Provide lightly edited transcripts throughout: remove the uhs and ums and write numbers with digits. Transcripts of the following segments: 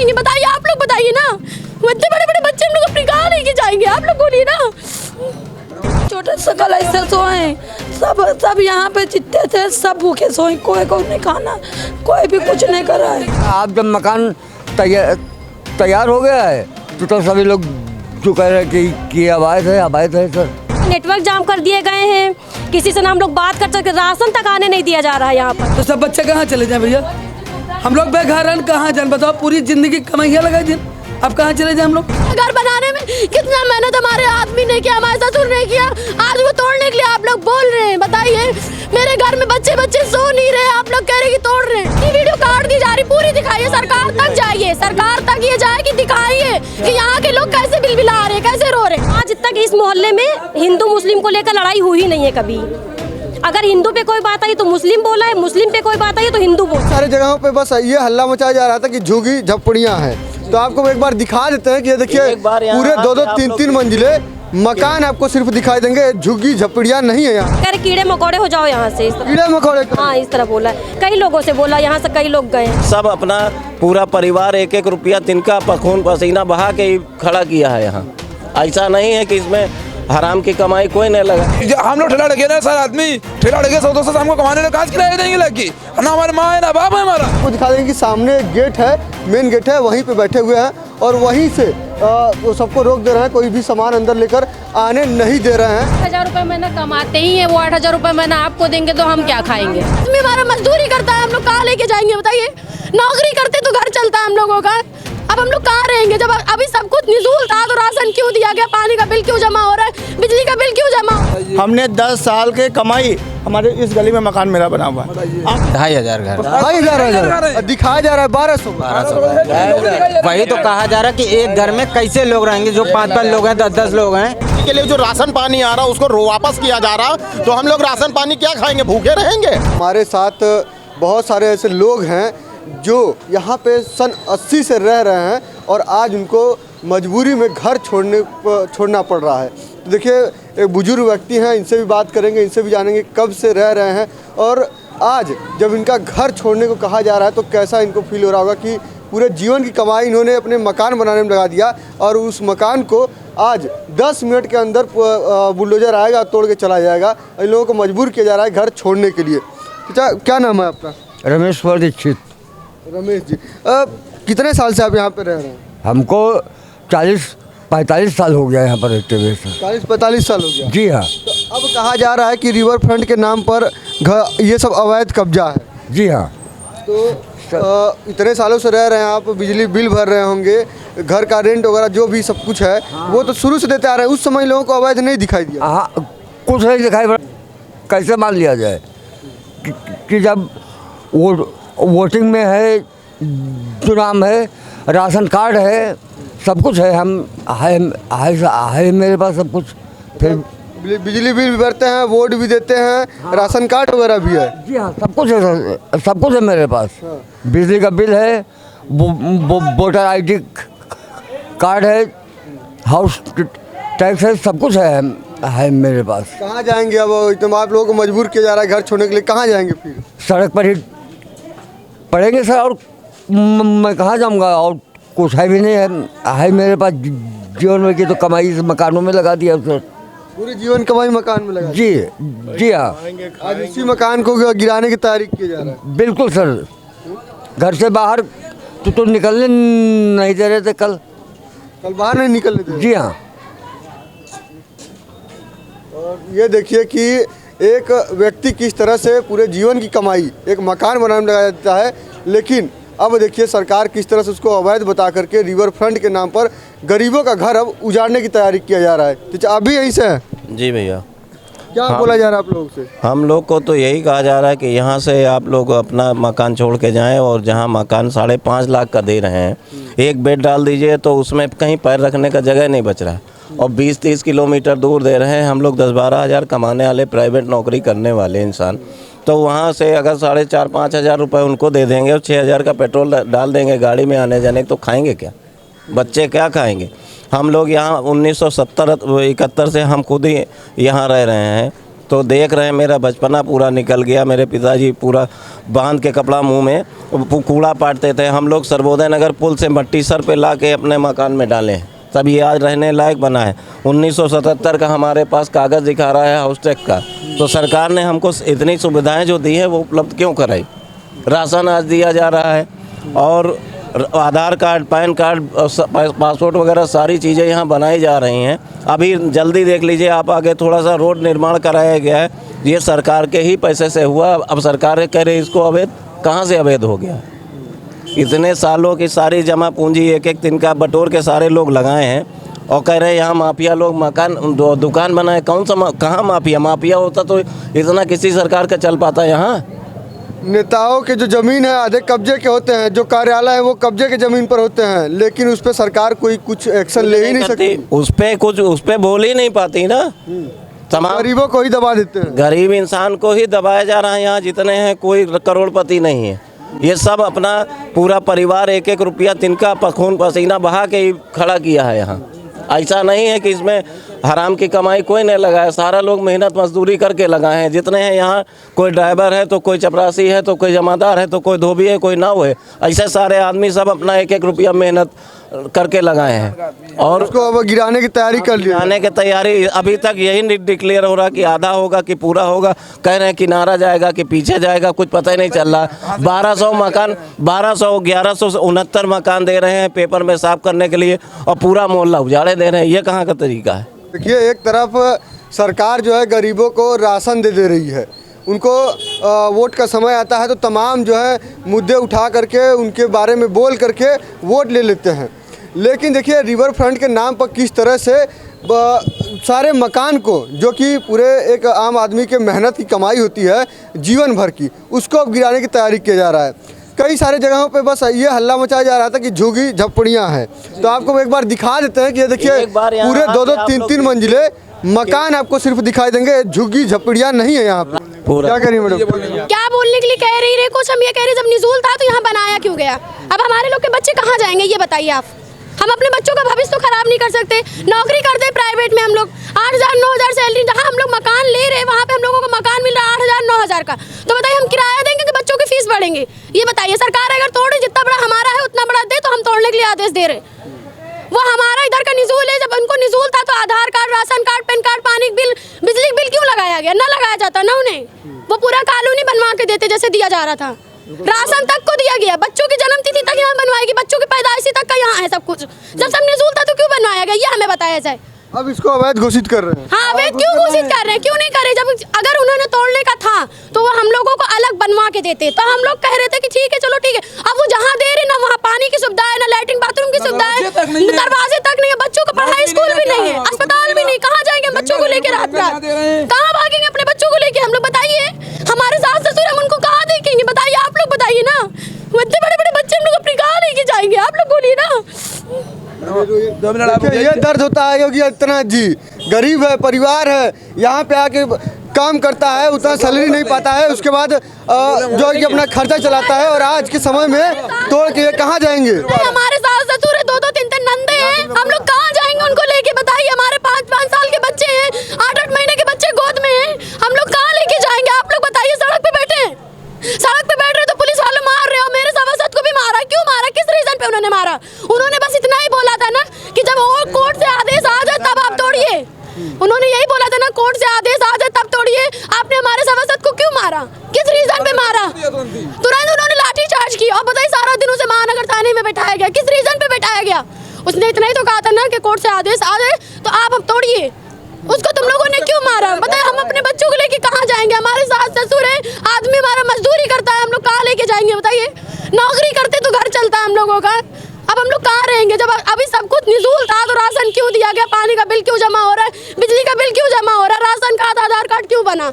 जाएंगे? बताइए, आप लोग बताइए ना। बच्चे, बड़े बड़े बच्चे हम लोग अपनी कहाँ लेके जाएंगे? आप लोग बोलिए ना। छोटे सकल ऐसे सोए, सब यहाँ पे जितने थे सब भूखे सोए, कोई को नहीं खाना, कोई भी कुछ नहीं कर रहा है। आप जब मकान तैयार हो गया है तो सभी लोग जो कह रहे हैं कि अवैध है सर। नेटवर्क जाम कर दिए गए हैं, किसी से ना हम लोग बात कर सकते, राशन तक आने नहीं दिया जा रहा है यहाँ पर। तो सब बच्चे कहाँ चले जाएं भैया? हम लोग बेघर कहाँ जाए? बताओ, पूरी जिंदगी कमाइया लगा दिन, अब कहाँ चले जाए हम लोग? घर बनाने में कितना मेहनत हमारे आदमी ने किया, हमारे ससुर ने किया, आज वो तोड़ने के लिए आप लोग बोल रहे हैं। बताइए, मेरे घर में बच्चे सो नहीं रहे, आप लोग कह रहे कि तोड़ रहे हैं। ये वीडियो काट दी जा रही, पूरी दिखाइए, सरकार तक जाइए, सरकार तक ये जाए कि दिखाइए कि यहाँ के लोग कैसे बिलबिला रहे, कैसे रो रहे। आज तक इस मोहल्ले में हिंदू मुस्लिम को लेकर लड़ाई हुई नहीं है कभी। अगर हिंदू पे कोई बात आई तो मुस्लिम बोला है, मुस्लिम पे कोई बात आई तो हिंदू बोला। सारी जगहों पे बस ये हल्ला मचाया जा रहा था कि झुग्गी झोपड़ियाँ हैं। तो आपको एक बार दिखा देते हैं कि ये देखिए पूरे 2-2, 3-3 मंजिले मकान आपको सिर्फ दिखाई देंगे, झुग्गी झोपड़ियाँ नहीं है यहाँ। अरे कीड़े मकोड़े हो जाओ यहाँ से। कीड़े मकोड़े? हाँ, इस तरह बोला है, कई लोगों से बोला, यहाँ से कई लोग गए। सब अपना पूरा परिवार 1-1 रुपया तिनका खून पसीना बहा के ही खड़ा किया है यहाँ। ऐसा नहीं है कि इसमें हराम की कमाई कोई नहीं लगा। हम लोग ठेला लगे ना सर, आदमी ठेला लगे 100-200 हमको कमाने लगे, काज किराया देंगे लगी ना, हमारे माँ है ना बाप है हमारा। आपको दिखा देंगे कि सामने गेट है, मेन गेट है, वहीं पे बैठे हुए हैं और वहीं से वो सबको रोक दे रहे हैं, कोई भी सामान अंदर लेकर आने नहीं दे रहे हैं। 1000 रुपए महीना कमाते ही है वो, 8000 रुपए महीना आपको देंगे तो हम क्या खाएंगे? हमारा मजदूरी करता है, हम लोग कहाँ लेके जाएंगे? बताइए, नौकरी करते तो घर चलता है हम लोगों का, अब हम लोग कहाँ रहेंगे? जब अभी सब कुछ निज़ूल था तो राशन क्यों दिया गया? पानी का बिल क्यों जमा हो रहा है? बिजली का बिल क्यों जमा? हमने 10 साल के कमाई, हमारे इस गली में मकान मेरा बना हुआ है। 2500 घर, 2500 दिखाया जा रहा है, 1200। वही तो कहा जा रहा है कि एक घर में कैसे लोग रहेंगे, जो 5-5 लोग हैं, 10-10 लोग हैं। के लिए जो राशन पानी आ रहा उसको वापस किया जा रहा, तो हम लोग राशन पानी क्या खाएंगे? भूखे रहेंगे। हमारे साथ बहुत सारे ऐसे लोग हैं जो यहाँ पे सन 80 से रह रहे हैं और आज उनको मजबूरी में घर छोड़ना पड़ रहा है। तो देखिए, एक बुजुर्ग व्यक्ति हैं, इनसे भी बात करेंगे, इनसे भी जानेंगे कब से रह रहे हैं और आज जब इनका घर छोड़ने को कहा जा रहा है तो कैसा इनको फील हो रहा होगा कि पूरे जीवन की कमाई इन्होंने अपने मकान बनाने में लगा दिया और उस मकान को आज 10 मिनट के अंदर बुलडोजर आएगा, तोड़ के चला जाएगा। इन लोगों को मजबूर किया जा रहा है घर छोड़ने के लिए। क्या नाम है आपका? रमेश दीक्षित। रमेश जी, कितने साल से आप यहाँ पे रह रहे हैं? हमको 40-45 साल हो गया यहाँ पर रहते हुए सर। 40-45 साल हो गया? जी हाँ। तो अब कहा जा रहा है कि रिवर फ्रंट के नाम पर ये सब अवैध कब्जा है। जी हाँ। तो इतने सालों से रह रहे हैं आप, बिजली बिल भर रहे होंगे, घर का रेंट वगैरह जो भी सब कुछ है वो तो शुरू से देते आ रहे हैं, उस समय लोगों को अवैध नहीं दिखाई दिया? हाँ, कुछ नहीं दिखाई पड़ा। कैसे मान लिया जाए कि जब वोटिंग में है, चुनाव है, राशन कार्ड है, सब कुछ है, हम है मेरे पास सब कुछ। फिर बिजली बिल भी भरते हैं, वोट भी देते हैं, राशन कार्ड वगैरह भी है? जी हाँ, सब कुछ है, सब कुछ है मेरे पास। बिजली का बिल है, वोटर ID कार्ड है, हाउस टैक्स है, सब कुछ है मेरे पास। कहाँ जाएंगे अब? एकदम आप लोगों को मजबूर किया जा रहा है घर छोड़ने के लिए, कहाँ जाएंगे फिर? सड़क पर ही पड़ेंगे सर, और मैं कहाँ जाऊँगा? और कुछ है भी नहीं है मेरे पास जीवन में की तो कमाई मकानों में लगा दिया सर। पूरे जीवन कमाई मकान में लगा? जी हाँ। आज इसी मकान को गिराने की तैयारी की जा रहा है? बिल्कुल सर। घर से बाहर तो निकलने नहीं दे रहे थे, कल बाहर नहीं निकलने दे? जी हाँ। और ये देखिए कि एक व्यक्ति किस तरह से पूरे जीवन की कमाई एक मकान बनाने में लगाया जाता है, लेकिन अब देखिए सरकार किस तरह से उसको अवैध बता करके रिवर फ्रंट के नाम पर गरीबों का घर अब उजाड़ने की तैयारी किया जा रहा है। तो आप भी यहीं से हैं? जी भैया। क्या बोला जा रहा है आप लोगों से? हम लोग को तो यही कहा जा रहा है कि यहाँ से आप लोग अपना मकान छोड़ के जाएं, और जहाँ मकान 5.5 लाख का दे रहे हैं, एक बेड डाल दीजिए तो उसमें कहीं पैर रखने का जगह नहीं बच रहा, और 20-30 किलोमीटर दूर दे रहे हैं। हम लोग 10-12 हज़ार कमाने वाले प्राइवेट नौकरी करने वाले इंसान, तो वहाँ से अगर 4,500-5 हज़ार रुपये उनको दे देंगे और 6,000 का पेट्रोल डाल देंगे गाड़ी में आने जाने, तो खाएंगे क्या? बच्चे क्या खाएंगे? हम लोग यहाँ 1970-71 से हम खुद ही यहाँ रह रहे हैं, तो देख रहे हैं मेरा बचपना पूरा निकल गया। मेरे पिताजी पूरा बांध के कपड़ा मुंह में कूड़ा पाटते थे। हम लोग सर्वोदय नगर पुल से मट्टी सर पे ला के अपने मकान में डालें, तब ये आज रहने लायक बना है। 1977 का हमारे पास कागज़ दिखा रहा है हाउस टैक्स का। तो सरकार ने हमको इतनी सुविधाएं जो दी है वो उपलब्ध क्यों कराई? राशन आज दिया जा रहा है और आधार कार्ड, पैन कार्ड, पासपोर्ट वगैरह सारी चीज़ें यहाँ बनाई जा रही हैं। अभी जल्दी देख लीजिए आप, आगे थोड़ा सा रोड निर्माण कराया गया है, ये सरकार के ही पैसे से हुआ। अब सरकार कह रही इसको अवैध, कहाँ से अवैध हो गया? इतने सालों की सारी जमा पूंजी एक एक दिन का बटोर के सारे लोग लगाए हैं और कह रहे हैं यहाँ माफिया लोग मकान दुकान बनाए। कौन सा कहाँ माफिया होता तो इतना किसी सरकार का चल पाता यहाँ? नेताओं के जो ज़मीन है आधे कब्जे के होते हैं, जो कार्यालय है वो कब्जे के ज़मीन पर होते हैं, लेकिन उस पर सरकार कोई कुछ एक्शन ले ही नहीं सकती। उस पर बोल ही नहीं पाती ना। तमाम गरीबों को ही दबा देते हैं। गरीब इंसान को ही दबाया जा रहा है। यहाँ जितने हैं कोई करोड़पति नहीं है। ये सब अपना पूरा परिवार एक एक रुपया तिनका खून पसीना बहा के ही खड़ा किया है यहाँ। ऐसा नहीं है कि इसमें हराम की कमाई कोई नहीं लगाया, सारा लोग मेहनत मजदूरी करके लगाए हैं। जितने हैं यहाँ, कोई ड्राइवर है तो कोई चपरासी है तो कोई जमादार है तो कोई धोबी है, कोई नाव है, ऐसे सारे आदमी सब अपना एक एक रुपया मेहनत करके लगाए हैं और उसको अब गिराने की तैयारी कर ली। गिराने की तैयारी अभी तक यही डिक्लेयर हो रहा कि आधा होगा कि पूरा होगा। कह रहे हैं किनारा जाएगा कि पीछे जाएगा, कुछ पता ही नहीं चल रहा। 1200 मकान 1169 मकान दे रहे हैं पेपर में साफ करने के लिए और पूरा मोहल्ला उजाड़े दे रहे हैं। ये कहाँ का तरीका है? देखिए, एक तरफ सरकार जो है गरीबों को राशन दे रही है, उनको वोट का समय आता है तो तमाम जो है मुद्दे उठा करके उनके बारे में बोल करके वोट ले लेते हैं। लेकिन देखिए रिवर फ्रंट के नाम पर किस तरह से सारे मकान को, जो कि पूरे एक आम आदमी के मेहनत की कमाई होती है जीवन भर की, उसको अब गिराने की तैयारी किया जा रहा है। कई सारे जगहों पे बस ये हल्ला मचाया जा रहा था कि झुग्गी झप्पड़ियाँ हैं। तो आपको एक बार दिखा देते हैं कि ये देखिए पूरे 2-2, 3-3 मंजिले मकान आपको सिर्फ दिखाई देंगे, झुग्गी झप्पड़ियाँ नहीं है यहाँ पे। क्या कह रही मैडम? क्या बोलने के लिए कह रही है कुछ? हम ये कह रहे जब निज़ूल था तो यहाँ बनाया क्यों गया? अब हमारे लोग के बच्चे कहाँ जाएंगे ये बताइए आप। हम अपने बच्चों का भविष्य तो खराब नहीं कर सकते। नौकरी करते प्राइवेट में हम लोग 8,000-9,000 सैलरी, जहाँ हम लोग मकान ले रहे हैं वहाँ पे हम लोगों को मकान मिल रहा है 8,000-9,000 का। तो बताइए हम किराया देंगे कि बच्चों की फीस बढ़ेंगे? ये बताइए। सरकार अगर तोड़े, जितना बड़ा हमारा है उतना बड़ा दे, तो हम तोड़ने के लिए आदेश दे रहे। वो हमारा इधर का निज़ूल है। जब उनको निज़ूल था तो Aadhaar card, ration card, PAN card, पानी बिल, बिजली बिल क्यों लगाया गया? ना लगाया जाता ना उन्हें। वो पूरा कॉलोनी बनवा के देते जैसे दिया जा रहा था। राशन तक को दिया गया, बच्चों की जन्म तिथि तक यहाँ बनवाएगी, बच्चों की पैदाइशी तक का यहाँ है सब कुछ। जब सब निज़ूल था तो क्यों बनवाया गया ये हमें बताया जाए। अब इसको अवैध घोषित कर रहे हैं। हाँ, अवैध क्यों घोषित कर रहे हैं? क्यों नहीं करे? जब अगर उन्होंने तोड़ने का था तो वो हम लोगों को अलग बनवा के देते, तो हम लोग कह रहे थे कि ठीक है चलो ठीक है। अब वो जहाँ दे रहे ना वहाँ पानी की सुविधा है, ना लैट्रिन बाथरूम की सुविधा है, दरवाजे तक नहीं है, बच्चों को पढ़ाई स्कूल भी नहीं है, अस्पताल भी नहीं। कहाँ जाएंगे बच्चों को लेकर रात रात? कहाँ भागेंगे अपने बच्चों को लेके? हम लोग बताइए, हमारे सास ससुर हम उनको कहाँ देखेंगे? बताइए, आप लोग बताइए ना। इतने बड़े बड़े बच्चे हम लोग अपने कहाँ लेके जाएंगे? आप लोग बोलिए ना। ये दर्द होता है योगी आदित्यनाथ जी। गरीब है, परिवार है, यहाँ पे आके काम करता है, उतना सैलरी नहीं पाता है, उसके बाद जो कि अपना खर्चा चलाता है, और आज के समय में तोड़ के कहाँ जाएंगे? हमारे सास ससुर है, 2-2, 3-3 नंदे हैं, हम लोग कहाँ जाएंगे उनको लेके? बताइए। हमारे 5-5 साल के बच्चे हैं, 8-8 महीने के बच्चे गोद में हैं, हम लोग कहाँ लेके जाएंगे? आप लोग बताइए। सड़क पे बैठे हैं, सड़क पे बैठ रहे तो पुलिस वाले मार रहे हो। मेरे सभासद को भी मारा, क्यों मारा? किस रीजन पे उन्होंने मारा? उन्होंने बस इतना ही बोला था ना कि जब कोर्ट से आदेश आ जाए तब आप तोड़िए। उन्होंने यही बोला था ना, कोर्ट से आदेश आ जाए तब तोड़िए। आपने हमारे सभासद को क्यों मारा? किस रीजन पे मारा? तुरंत उन्होंने लाठी चार्ज की और बताइए सारा दिन उसे महानगर थाने में बैठाया गया। किस रीजन पे बैठाया गया? उसने इतना ही तो कहा था ना कि कोर्ट से आदेश आ जाए तो आप अब तोड़िए। उसको तुम लोगों ने क्यों मारा? बताइए। हम अपने बच्चों को लेके कहाँ जाएंगे? हमारे सास ससुर है, आदमी हमारा मजदूरी करता है, हम लोग कहाँ लेके जाएंगे? बताइए। नौकरी करते तो घर चलता है हम लोगों का, अब हम लोग कहाँ रहेंगे? जब अभी सब कुछ निज़ूल था तो राशन क्यों दिया गया? पानी का बिल क्यों जमा हो रहा है? बिजली का बिल क्यों जमा हो रहा है? राशन कार्ड, आधार कार्ड क्यों बना?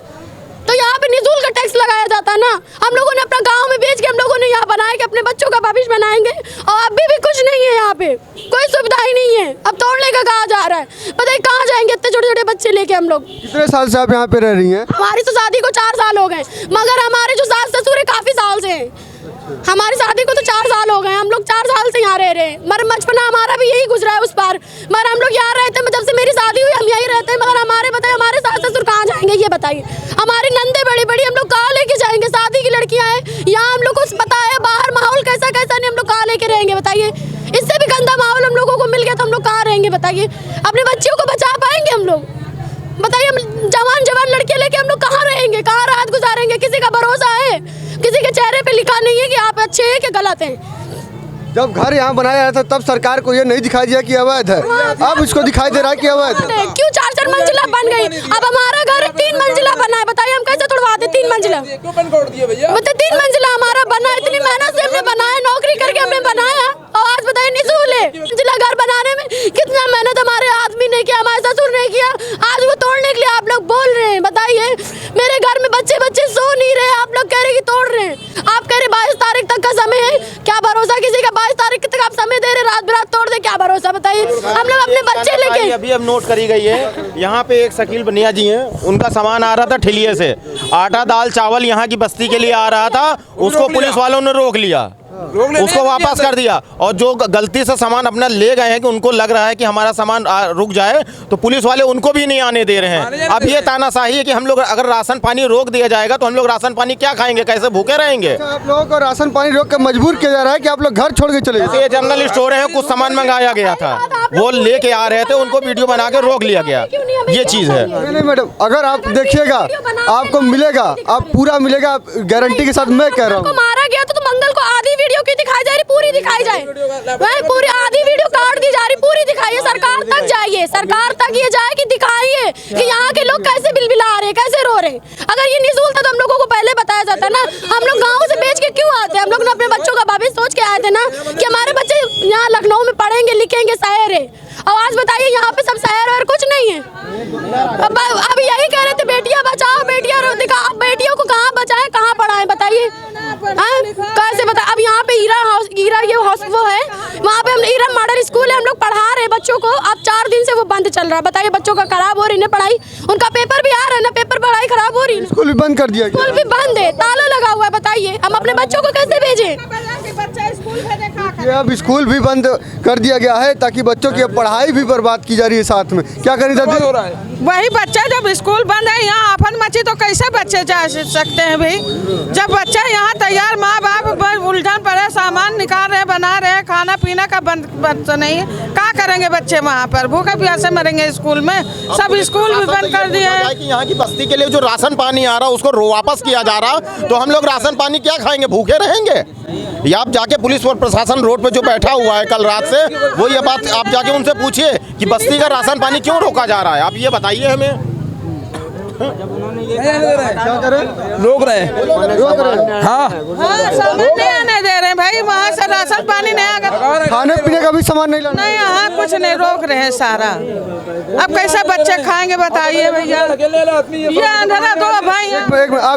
तो यहाँ पे निज़ूल का टैक्स लगाया जाता ना। हम लोगों ने अपना गांव में बेच के हम लोगों ने यहाँ बनाया कि अपने बच्चों का भविष्य बनाएंगे, और अभी भी कुछ नहीं है यहाँ पे, कोई सुविधा ही नहीं है। अब तोड़ने का कहा जा रहा है। बताइए कहाँ जाएंगे इतने छोटे छोटे बच्चे लेके हम लोग? कितने साल से आप यहाँ पे रह रही हैं? हमारी तो शादी को 4 साल हो गए, मगर हमारे जो सास ससुर है काफी साल से हैं। हमारी शादी को तो 4 साल हो गए, हम लोग 4 साल से यहाँ रह रहे हैं। मगर बचपना हमारा भी यही गुजरा है उस पार। मगर हम लोग यहाँ रहते हैं, जब से मेरी शादी हुई हम यही रहते हैं। मगर हमारे बताइए हमारे सास ससुर कहाँ जाएंगे ये बताइए। बताइए। हमारी नंदे बड़ी बड़ी, हम लोग कहाँ लेके जाएंगे? शादी की लड़कियां हैं यहाँ, हम लोग को पता है बाहर माहौल कैसा कैसा नहीं, हम लोग कहाँ लेके रहेंगे बताइए। इससे भी गंदा माहौल हम लोगों को मिल गया तो हम लोग कहाँ रहेंगे बताइए। अपने बच्चियों को बचा पाएंगे हम लोग बताइए? हम जवान लड़के लेके हम लोग कहाँ रहेंगे, कहाँ रात गुजारेंगे? किसी का भरोसा है? किसी के चेहरे पे लिखा नहीं है कि आप अच्छे हैं कि गलत हैं। जब घर यहाँ बनाया गया था तब सरकार को ये नहीं दिखाई दिया कि अवैध है, अब इसको दिखाई दे रहा है कि अवैध है। क्यों 4-4 मंजिला बन गई? अब हमारा घर 3 मंजिला बना है, बताइए हम कैसे तोड़वा दे 3 मंजिला? मतलब 3 मंजिला हमारा बना है, इतनी मेहनत से हमने बनाया, नौकरी करके हमने बनाया, और आज बताइए निसूल है। मंजिला घर बनाने में कितना मेहनत हमारे आदमी ने किया, हमारे ससुर ने किया, आज वो तोड़ने के लिए आप लोग बोल रहे हैं बताइए। मेरे घर में बच्चे सो नहीं रहे, आप लोग कह रहे कि तोड़ रहे हैं। आप कह रहे 22 तारीख तक का समय है, क्या भरोसा किसी का? 22 तारीख तक आप समय दे रहे, रात बिरात तोड़ दे, क्या भरोसा बताइए? हम लोग अपने बच्चे लेके अभी अब नोट करी गई है। यहाँ पे एक शकील बनिया जी हैं, उनका सामान आ रहा था ठिलिये से, आटा दाल चावल यहाँ की बस्ती के लिए आ रहा था, उसको पुलिस वालों ने रोक लिया, उसको वापस कर दिया। और जो गलती से सामान अपना ले गए हैं कि उनको लग रहा है कि हमारा सामान रुक जाए, तो पुलिस वाले उनको भी नहीं आने दे रहे हैं। अब ये तानाशाही है कि हम लोग अगर राशन पानी रोक दिया जाएगा तो हम लोग राशन पानी क्या खाएंगे, कैसे भूखे रहेंगे? आप लोगों को राशन पानी रोक कर मजबूर किया जा रहा है कि आप लोग घर छोड़ के चले जाइए। ये जनरल स्टोर है, कुछ सामान मंगाया गया था, वो लेके आ रहे थे, उनको वीडियो बना के रोक लिया गया, ये चीज़ है। नहीं मैडम, अगर आप देखिएगा आपको मिलेगा, आप पूरा मिलेगा, गारंटी के साथ मैं कह रहा हूँ। मारा गया तो मंगल को आधी वीडियो क्यों दिखाई जा रही, पूरी दिखाई जाए? वह पूरी आधी वीडियो काट दी जा रही, पूरी दिखाइए, सरकार तक जाइए, सरकार तक ये जाए कि दिखाइए कि यहाँ के लोग कैसे बिलबिला रहे, कैसे रो रहे। अगर ये निसूल था तो हम लोगों को पहले बताया जाता ना। हम लोग गाँव से बेच के क्यों आते? हम लोग अपने बच्चों का भविष्य सोच के आए थे ना कि हमारे बच्चे यहाँ लखनऊ में पढ़ेंगे लिखेंगे, शहर है। और आज बताइए यहाँ पे सब शहर और कुछ नहीं है। अब यही कह रहे थे बेटियां बचाओ, बेटियां दिखाओ, बेटियों को कहाँ बचाएं, कहाँ पढ़ाएं बताइए? कैसे बता? अब यहाँ पे हीरा ये हाउस वो है, वहाँ पे हम हीरा मॉडल स्कूल है, हम लोग पढ़ा रहे हैं बच्चों को। अब 4 दिन से वो बंद चल रहा है, बताइए बच्चों का खराब हो रही है पढ़ाई, उनका पेपर भी आ रहा है ना, पेपर पढ़ाई खराब हो रही है। स्कूल भी बंद कर दिया, स्कूल भी बंद है, ताला लगा हुआ है, बताइए हम अपने बच्चों को कैसे भेजें? अब स्कूल भी बंद कर दिया गया है ताकि बच्चों की पढ़ाई भी बर्बाद की जा रही है। साथ में क्या करें दादी? वही बच्चा जब स्कूल बंद है, यहाँ आफत मची तो कैसे बच्चे जा सकते हैं भाई? जब बच्चा यहाँ तैयार, माँ बाप उलझन पड़े, सामान निकाल रहे, बना रहे, खाना पीना का बंद नहीं है, क्या करेंगे बच्चे वहाँ पर? भूखे प्यासे मरेंगे स्कूल में। सब स्कूल भी बंद कर दिए हैं। यहाँ की बस्ती के लिए जो राशन पानी आ रहा है उसको वापस किया जा रहा, तो हम लोग राशन पानी क्या खाएंगे, भूखे रहेंगे? या आप जाके पुलिस और प्रशासन रोड पे जो बैठा हुआ है कल रात से, वो ये बात आप जाके उनसे पूछिए कि बस्ती का राशन पानी क्यों रोका जा रहा है, आप ये बताइए हमें। रोक रहे हैं, हाँ सामान नहीं आने दे रहे हैं भाई, वहाँ से राशन पानी नहीं आकर, खाने पीने का भी सामान नहीं लाना। नहीं यहाँ कुछ नहीं, रोक रहे हैं सारा। अब कैसे बच्चे खाएंगे बताइए भैया? ये अंधेरा दो भाई।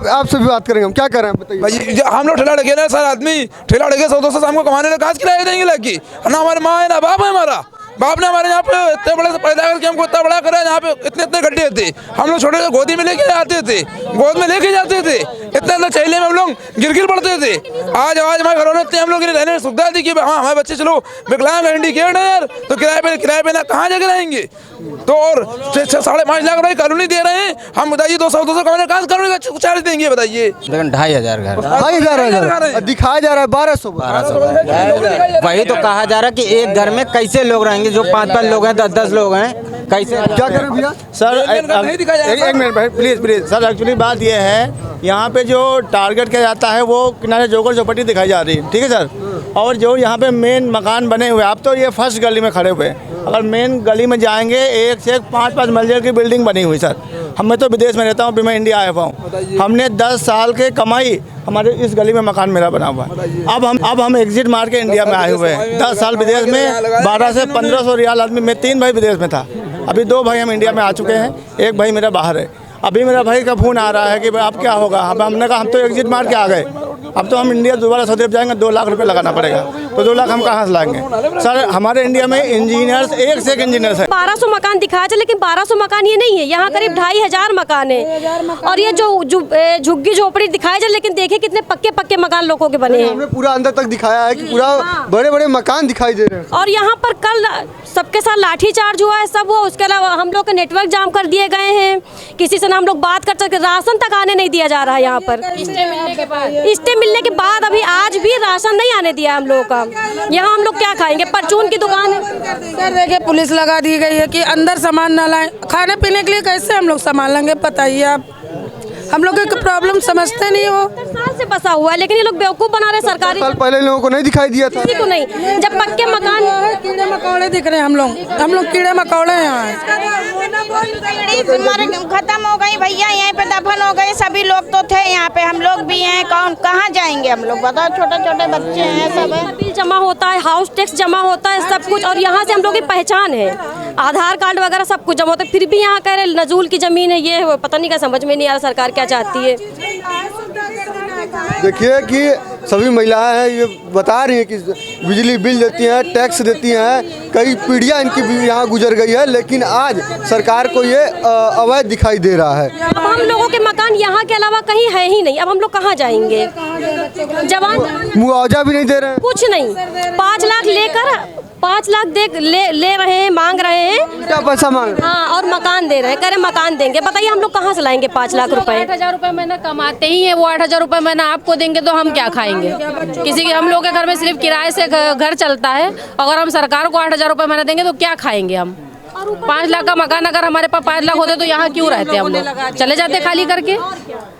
आपसे भी बात करेंगे हम, क्या कर रहे हैं बताइए? भाई हम लोग ठेला लगे ना, सारे आदमी ठेला लगे 100-200 शाम को कमाने लगे, आज किराया देंगे लगी ना? हमारे माँ है ना बाप है, हमारा बाप ने हमारे यहाँ पे इतने बड़े से पैदा करके हमको इतना बड़ा करा। यहाँ पे इतने गड्ढे थे, हम लोग छोटे गोदी में लेके जाते थे, गोद में लेके जाते थे, इतने चहले में हम लोग गिर पड़ते थे। आज हमारे घरों में हम लोग रहने में सुविधा थी कि हाँ हमारे बच्चे चलो विकलांग हैंडीकेप्ड है यार, तो किराए पे ना कहाँ जाके रहेंगे? तो और 5.5 लाख रुपए कॉलोनी दे रहे हैं हम, बताइए 200 कमाने कहाँ कॉलोनी का चार्ज देंगे बताइए? 2,500 घर, 2,500 दिखाया जा रहा है, 1200। वही तो कहा जा रहा है कि एक घर में कैसे लोग रहेंगे? जो 5-5 लोग हैं, 10-10 लोग हैं, कैसे? क्या करें भैया? सर एक मिनट भाई, प्लीज़ सर, एक्चुअली बात ये है यहाँ पे जो टारगेट किया जाता है वो किनारे जोकर चौपट्टी दिखाई जा रही है, ठीक है सर? और जो यहाँ पे मेन मकान बने हुए, आप तो ये फर्स्ट गली में खड़े हुए, अगर मेन गली में जाएंगे एक से एक 5-5 मंजिल की बिल्डिंग बनी हुई सर। मैं तो विदेश में रहता हूँ, अभी मैं इंडिया आया हुआ हूँ, हमने 10 साल के कमाई हमारे इस गली में मकान मेरा बना हुआ है। अब हम एग्जिट मार के इंडिया में आए हुए हैं। 10 साल विदेश में 1200 से 1500 रियाल आदमी, मैं 3 भाई विदेश में था, अभी 2 भाई हम इंडिया में आ चुके हैं, एक भाई मेरा बाहर है। अभी मेरा भाई का फ़ोन आ रहा है कि अब क्या होगा? हमने कहा हम तो एग्जिट मार के आ गए, अब तो हम इंडिया दोबारा सऊदी अरब जाएंगे, 2 लाख रुपए लगाना पड़ेगा, तो 2 लाख हम कहाँ से लाएंगे? सर हमारे इंडिया में इंजीनियर्स एक से एक इंजीनियर्स है। 1200 मकान दिखाया जाए, लेकिन 1200 मकान ये नहीं है, यहाँ करीब 2,500 मकान है। और ये जो झुग्गी झोपड़ी दिखाई जाए, लेकिन देखिए कितने पक्के मकान लोगों के बने हैं। हमने पूरा अंदर तक दिखाया है कि पूरा बड़े बड़े मकान दिखाई दे रहे हैं। और यहाँ पर कल सबके साथ लाठी चार्ज हुआ है, सब हुआ। उसके अलावा हम लोग के नेटवर्क जाम कर दिए गए हैं, किसी से ना हम लोग बात कर सकते, राशन तक आने नहीं दिया जा रहा है यहाँ पर। स्टे मिलने के बाद अभी आज भी राशन नहीं आने दिया हम लोगों का। यहाँ हम लोग क्या खाएंगे? परचून की दुकान है। सर देखिए पुलिस लगा दी गई है कि अंदर सामान न लाएं, खाने पीने के लिए कैसे हम लोग सामान लाएंगे बताइए आप। हम लोग एक प्रॉब्लम समझते नहीं हो। साल से बसा हुआ है, लेकिन ये लोग बेवकूफ़ बना रहे सरकारी। साल पहले लोगों को नहीं दिखाई दिया था, किसी को नहीं। जब पक्के मकान, कीड़े मकोड़े दिख रहे हैं, हम लोग कीड़े मकोड़े यहाँ खत्म हो गई भैया, यहाँ पे दफन हो गए। सभी लोग तो थे यहाँ पे, हम लोग भी हैं, कौन कहाँ जाएंगे हम लोग बताओ? छोटे छोटे बच्चे हैं, सब है। बिल जमा होता है, हाउस टैक्स जमा होता है, सब कुछ। और यहाँ से हम लोग की पहचान है, आधार कार्ड वगैरह सब कुछ जमा होता है। फिर भी यहाँ कह रहे नजूल की ज़मीन है, ये पता नहीं क्या, समझ में नहीं आ रहा सरकार क्या चाहती है। देखिए कि सभी महिलाएं हैं, ये बता रही हैं कि बिजली बिल देती हैं, टैक्स देती हैं, कई पीढ़ियां इनकी भी यहाँ गुजर गई है, लेकिन आज सरकार को ये अवैध दिखाई दे रहा है। अब हम लोगों के मकान यहाँ के अलावा कहीं है ही नहीं, अब हम लोग कहाँ जाएंगे? जवान मुआवजा भी नहीं दे रहे हैं, कुछ नहीं। 5 लाख लेकर 5 लाख ले रहे हैं, मांग रहे हैं, क्या पैसा मांग रहे हैं? हाँ, और मकान दे रहे हैं, कह रहे मकान देंगे। बताइए हम लोग कहाँ से लाएंगे 5 लाख रुपए? 8,000 रुपए महीना कमाते ही हैं, वो 8,000 रुपए महीना आपको देंगे तो हम क्या खाएंगे? किसी के, हम लोग के घर में सिर्फ किराए से घर चलता है, अगर हम सरकार को 8,000 रुपए महीना देंगे तो क्या खाएंगे हम? 5 लाख का मकान अगर हमारे पास 5 लाख होते तो यहाँ क्यों रहते हम लोग? चले जाते खाली करके।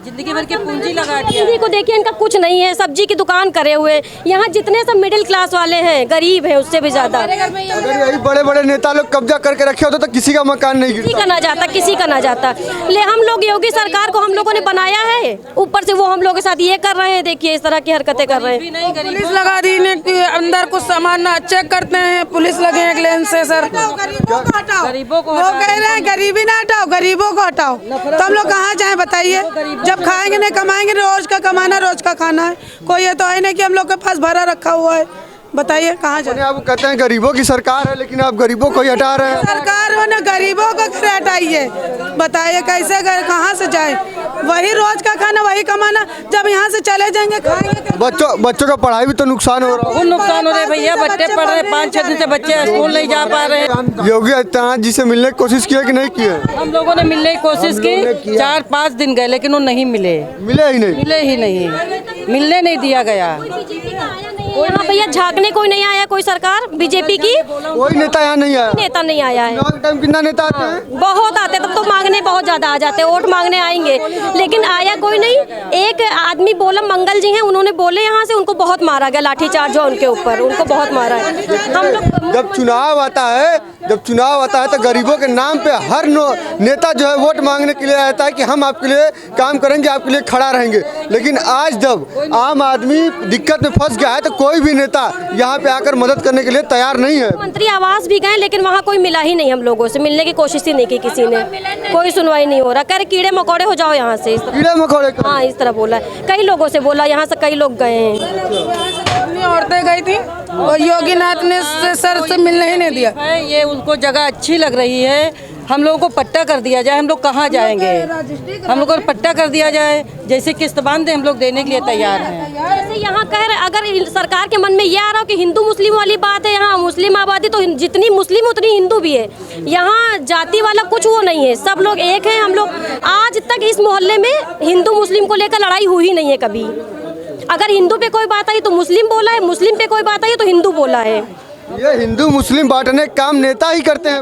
जिंदगी भर की पूंजी लगा दी। इनको देखिए, इनका कुछ नहीं है, सब्जी की दुकान करे हुए। यहाँ जितने सब मिडिल क्लास वाले हैं, गरीब हैं, उससे भी ज्यादा। अगर यही बड़े बड़े नेता लोग कब्जा करके रखे होते तो किसी का मकान नहीं किसी का ना जाता, किसी का ना जाता। ले हम लोग योगी सरकार को हम लोगों ने बनाया है, ऊपर से वो हम लोगों के साथ ये कर रहे हैं। देखिए इस तरह की हरकतें कर रहे हैं। पुलिस लगा दी ने कि अंदर कुछ सामान ना चेक करते हैं, पुलिस लगे हैं लेन से। सर गरीबों को वो कह रहे हैं गरीबी ना हटाओ, गरीबों को हटाओ, तो हम लोग कहाँ जाएं बताइए? जब खाएंगे नहीं कमाएंगे, रोज का कमाना रोज का खाना है। कोई ये तो है नहीं कि हम लोग के पास भरा रखा हुआ है, बताइए कहाँ जाए? आप कहते हैं गरीबों की सरकार है, लेकिन आप गरीबों को ही हटा रहे हैं। सरकार ने गरीबों को कैसे हटाइए बताइए? कैसे कहाँ से जाए? वही रोज का खाना वही कमाना, जब यहाँ से चले जाएंगे खाएंगे। बच्चों का पढ़ाई भी तो नुकसान हो रहा है। नुकसान हो रहा है भैया, बच्चे पढ़ रहे, 5-6 दिन से बच्चे स्कूल नहीं जा पा रहे हैं। योगी आदित्यनाथ जी से मिलने की कोशिश की है कि नहीं की है? हम लोगों ने मिलने की कोशिश की, 4-5 दिन गए, लेकिन वो नहीं मिले ही नहीं, मिलने नहीं दिया गया। यहाँ भैया झांकने कोई नहीं आया, कोई सरकार बीजेपी की, कोई नेता यहाँ नहीं आया। नेता नहीं आया है। टाइम कितना नेता आते हैं? बहुत आते, तब तो मांगने बहुत ज्यादा आ जाते, वोट मांगने आएंगे, लेकिन आया कोई नहीं। एक आदमी बोला, मंगल जी हैं, उन्होंने बोले यहाँ से, उनको बहुत मारा गया, लाठीचार्ज हुआ उनके ऊपर, उनको बहुत मारा है। हम लोग जब चुनाव आता है तो गरीबों के नाम पे हर नेता जो है वोट मांगने के लिए आता है कि हम आपके लिए काम करेंगे, आपके लिए खड़ा रहेंगे। लेकिन आज जब आम आदमी दिक्कत में फंस गया है तो कोई भी नेता यहाँ पे आकर मदद करने के लिए तैयार नहीं है। मंत्री आवास भी गए, लेकिन वहाँ कोई मिला ही नहीं, हम लोगों से मिलने की कोशिश ही नहीं की किसी ने, कोई सुनवाई नहीं हो रहा। कह रहे कीड़े मकोड़े हो जाओ यहाँ से, कीड़े मकोड़े, हाँ इस तरह बोला। कई लोगों से बोला, यहाँ से कई लोग गए हैं। औरतें गई थी और योगीनाथ ने सर से मिलने ही नहीं दिया। ये उनको जगह अच्छी लग रही है, हम लोगों को पट्टा कर दिया जाए, हम लोग कहाँ जाएंगे? हम लोग को पट्टा कर दिया जाए, जैसे किस्त बांध हम लोग देने के लिए तैयार हैं। जैसे यहाँ कह रहे, अगर सरकार के मन में ये आ रहा हो कि हिंदू मुस्लिम वाली बात है, यहाँ मुस्लिम आबादी तो जितनी मुस्लिम उतनी हिंदू भी है, यहाँ जाति वाला कुछ वो नहीं है, सब लोग एक हैं। हम लोग आज तक इस मोहल्ले में हिंदू मुस्लिम को लेकर लड़ाई हुई ही नहीं है कभी। अगर हिंदू पे कोई बात आई तो मुस्लिम बोला है, मुस्लिम पे कोई बात आई तो हिंदू बोला है। ये हिंदू मुस्लिम बांटने का काम नेता ही करते हैं,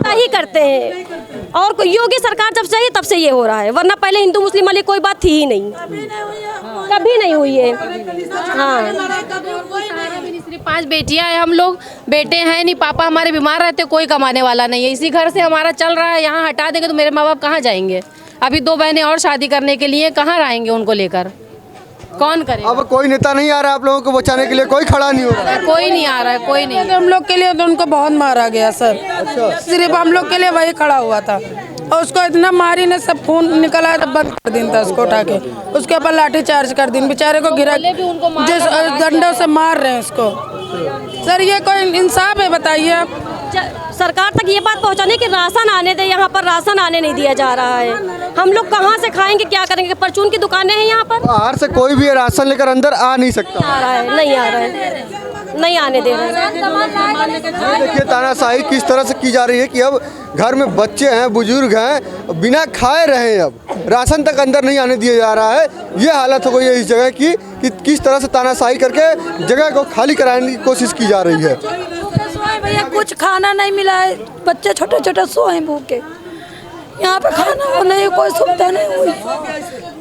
और योगी सरकार जब से आई तब से ये हो रहा है, वरना पहले हिंदू मुस्लिम वाली कोई बात थी ही नहीं, कभी नहीं हुई है। हाँ, सिर्फ 5 बेटियां हैं, हम लोग बेटे हैं नहीं, पापा हमारे बीमार रहते, कोई कमाने वाला नहीं है, इसी घर से हमारा चल रहा है। यहाँ हटा देंगे तो मेरे माँ बाप कहाँ जाएंगे? अभी 2 बहनें और शादी करने के लिए, कहाँ रहेंगे उनको लेकर? कौन करे? अब कोई नेता नहीं आ रहा है आप लोगों को बचाने के लिए, कोई खड़ा नहीं हो रहा है। कोई नहीं आ रहा है, कोई नहीं। हम लोग के लिए तो उनको बहुत मारा गया सर। सिर्फ हम लोग के लिए वही खड़ा हुआ था, और उसको इतना मारी ने, सब खून निकला है, तब बंद कर दिन था उसको उठा के, उसके ऊपर लाठी चार्ज कर दिन, बेचारे को गिरा जिस डंडों से मार रहे हैं उसको। सर ये कोई इंसाफ है बताइए आप? सरकार तक ये बात पहुंचाने कि राशन आने दे, यहाँ पर राशन आने नहीं दिया जा रहा है। हम लोग कहाँ से खाएंगे, क्या करेंगे? परचून की दुकानें हैं यहाँ पर, बाहर से कोई भी राशन लेकर अंदर आ नहीं सकता। नहीं आ रहा है। नहीं आने दे रहे हैं। देखिए तानाशाही किस तरह से की जा रही है कि अब घर में बच्चे हैं, बुजुर्ग हैं, बिना खाए रहे हैं, अब राशन तक अंदर नहीं आने दिया जा रहा है। ये हालत हो गई है इस जगह की कि किस तरह से तानाशाही करके जगह को खाली कराने की कोशिश की जा रही है। भैया कुछ खाना नहीं मिला है, बच्चे छोटे छोटे सोए भूखे, यहाँ पे खाना नहीं, कोई सुविधा नहीं हुई,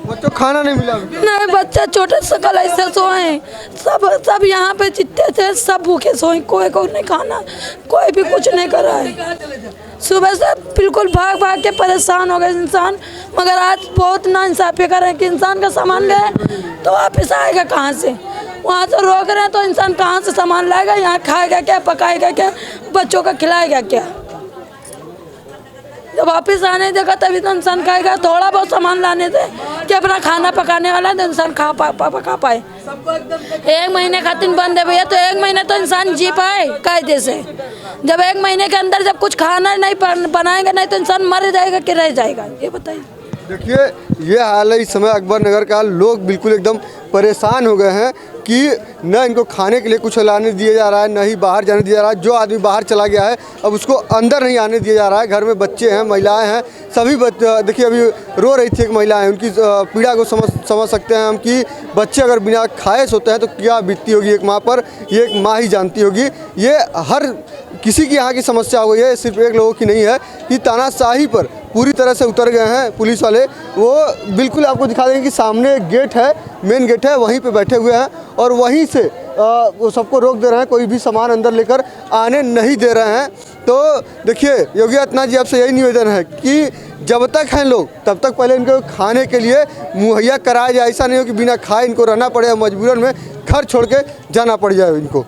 बच्चों खाना नहीं मिला। नहीं, बच्चे छोटे सकल ऐसे सोए, सब यहाँ पे जितने थे सब भूखे सोए, कोई को नहीं खाना, कोई भी कुछ नहीं कर रहा है। सुबह से बिल्कुल भाग भाग के परेशान हो गए इंसान, मगर आज बहुत नाइंसाफी कर रहे हैं कि इंसान का सामान गए तो वापस आएगा कहाँ से, वहाँ से रोक रहे हैं तो इंसान कहाँ से सामान लाएगा, यहाँ खाएगा क्या, पकाएगा क्या, बच्चों का खिलाएगा क्या। जब वापस आने देगा तभी तो इंसान खाएगा। थोड़ा बहुत सामान लाने दे कि अपना खाना पकाने वाला है तो इंसान पका पाए। 1 महीने खातिर बंद है भैया, तो 1 महीने तो इंसान जी पाए कायदे से। जब 1 महीने के अंदर जब कुछ खाना नहीं बनाएगा नहीं तो इंसान मर जाएगा कि रह जाएगा, ये बताइए। देखिए ये हाल है इस समय अकबर नगर का। लोग बिल्कुल एकदम परेशान हो गए हैं कि न इनको खाने के लिए कुछ लाने दिया जा रहा है, न ही बाहर जाने दिया जा रहा है। जो आदमी बाहर चला गया है अब उसको अंदर नहीं आने दिया जा रहा है। घर में बच्चे हैं, महिलाएं हैं, सभी देखिए अभी रो रही थी एक महिला है, उनकी पीड़ा को समझ सकते हैं हम कि बच्चे अगर बिना खाए सोते हैं तो क्या बीतती होगी एक माँ पर, ये एक माँ ही जानती होगी। ये हर किसी की यहाँ की समस्या हो गई है, सिर्फ एक लोगों की नहीं है कि तानाशाही पर पूरी तरह से उतर गए हैं पुलिस वाले। वो बिल्कुल आपको दिखा देंगे कि सामने गेट है, मेन गेट है, वहीं पे बैठे हुए हैं और वहीं से वो सबको रोक दे रहे हैं, कोई भी सामान अंदर लेकर आने नहीं दे रहे हैं। तो देखिए योगी आदित्यनाथ जी आपसे यही निवेदन है कि जब तक हैं लोग तब तक पहले इनको खाने के लिए मुहैया कराया जाए। ऐसा नहीं हो कि बिना खाए इनको रहना पड़े, मजबूरन में घर छोड़ के जाना पड़ जाए इनको।